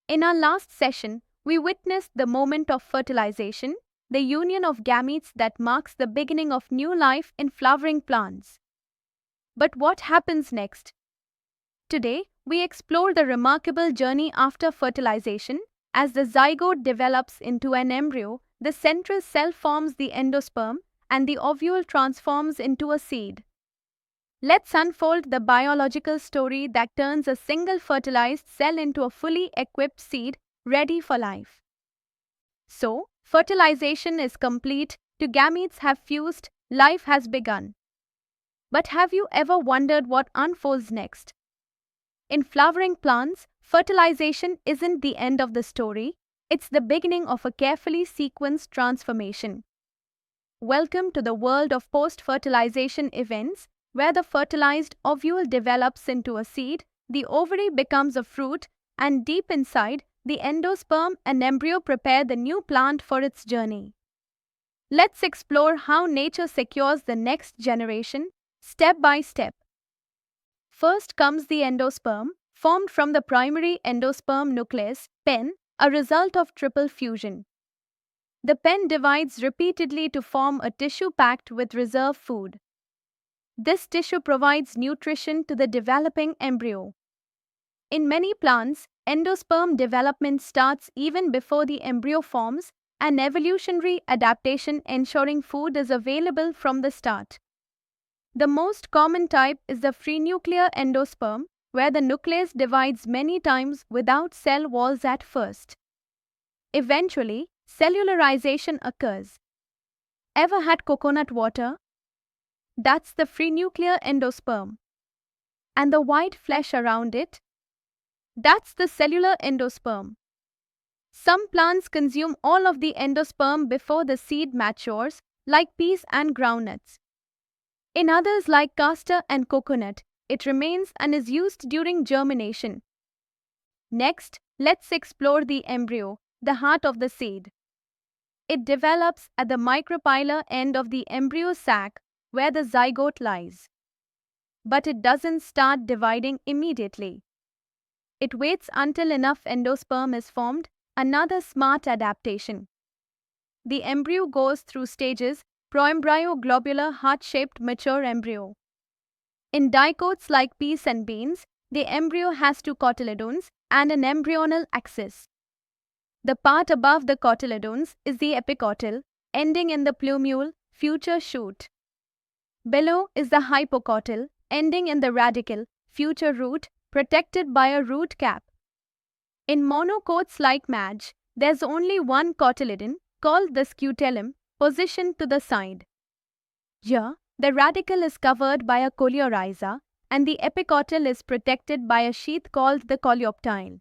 In our last session, we witnessed the moment of fertilization, the union of gametes that marks the beginning of new life in flowering plants. But what happens next? Today, we explore the remarkable journey after fertilization. As the zygote develops into an embryo, the central cell forms the endosperm, and the ovule transforms into a seed. Let's unfold the biological story that turns a single fertilized cell into a fully equipped seed ready for life. So, fertilization is complete, two gametes have fused, life has begun. But have you ever wondered what unfolds next? In flowering plants, fertilization isn't the end of the story, it's the beginning of a carefully sequenced transformation. Welcome to the world of post-fertilization events, where the fertilized ovule develops into a seed, the ovary becomes a fruit, and deep inside, the endosperm and embryo prepare the new plant for its journey. Let's explore how nature secures the next generation, step by step. First comes the endosperm, formed from the primary endosperm nucleus, pen, a result of triple fusion. The pen divides repeatedly to form a tissue packed with reserve food. This tissue provides nutrition to the developing embryo. In many plants, endosperm development starts even before the embryo forms, an evolutionary adaptation ensuring food is available from the start. The most common type is the free nuclear endosperm, where the nucleus divides many times without cell walls at first. Eventually, cellularization occurs. Ever had coconut water? That's the free nuclear endosperm. And the white flesh around it? That's the cellular endosperm. Some plants consume all of the endosperm before the seed matures, like peas and groundnuts. In others like castor and coconut, it remains and is used during germination. Next, let's explore the embryo, the heart of the seed. It develops at the micropylar end of the embryo sac, where the zygote lies. But it doesn't start dividing immediately. It waits until enough endosperm is formed, another smart adaptation. The embryo goes through stages: proembryo, globular, heart-shaped, mature embryo. In dicots like peas and beans, the embryo has two cotyledons and an embryonal axis. The part above the cotyledons is the epicotyl, ending in the plumule, future shoot. Below is the hypocotyl, ending in the radicle, future root, protected by a root cap. In monocots like MAJ, there's only one cotyledon, called the scutellum, positioned to the side. Here, the radicle is covered by a coleorhiza, and the epicotyl is protected by a sheath called the coleoptile.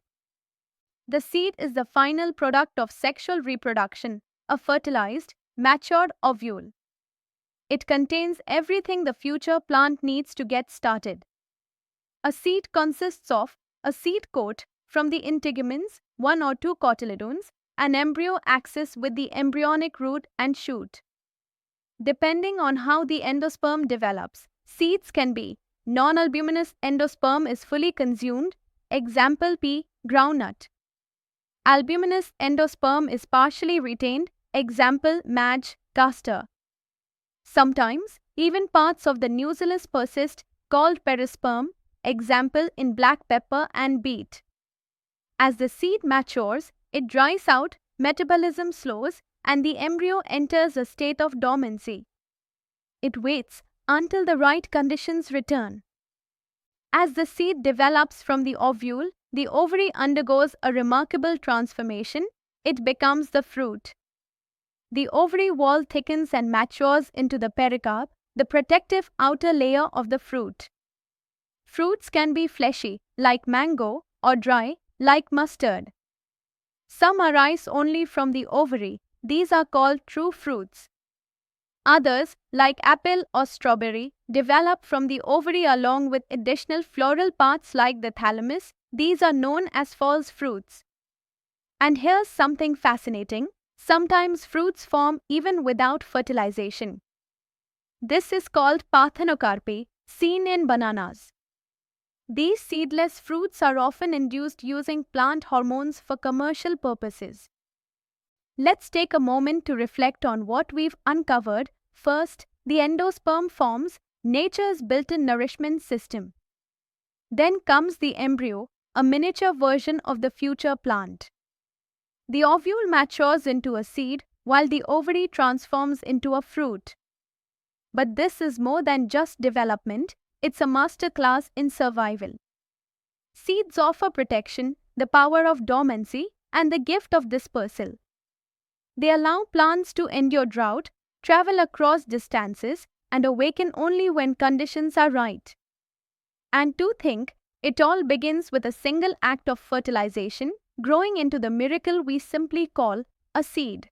The seed is the final product of sexual reproduction, a fertilized, matured ovule. It contains everything the future plant needs to get started. A seed consists of a seed coat from the integuments, one or two cotyledons, an embryo axis with the embryonic root and shoot. Depending on how the endosperm develops, seeds can be non-albuminous endosperm is fully consumed, example pea, groundnut. Albuminous endosperm is partially retained, example MAJ, castor. Sometimes, even parts of the nucellus persist, called perisperm, example in black pepper and beet. As the seed matures, it dries out, metabolism slows, and the embryo enters a state of dormancy. It waits until the right conditions return. As the seed develops from the ovule, the ovary undergoes a remarkable transformation. It becomes the fruit. The ovary wall thickens and matures into the pericarp, the protective outer layer of the fruit. Fruits can be fleshy, like mango, or dry, like mustard. Some arise only from the ovary. These are called true fruits. Others, like apple or strawberry, develop from the ovary along with additional floral parts like the thalamus. These are known as false fruits. And here's something fascinating. Sometimes fruits form even without fertilization. This is called parthenocarpy, seen in bananas. These seedless fruits are often induced using plant hormones for commercial purposes. Let's take a moment to reflect on what we've uncovered. First, the endosperm forms nature's built-in nourishment system. Then comes the embryo, a miniature version of the future plant. The ovule matures into a seed, while the ovary transforms into a fruit. But this is more than just development, it's a masterclass in survival. Seeds offer protection, the power of dormancy, and the gift of dispersal. They allow plants to endure drought, travel across distances, and awaken only when conditions are right. And to think, it all begins with a single act of fertilization, growing into the miracle we simply call a seed.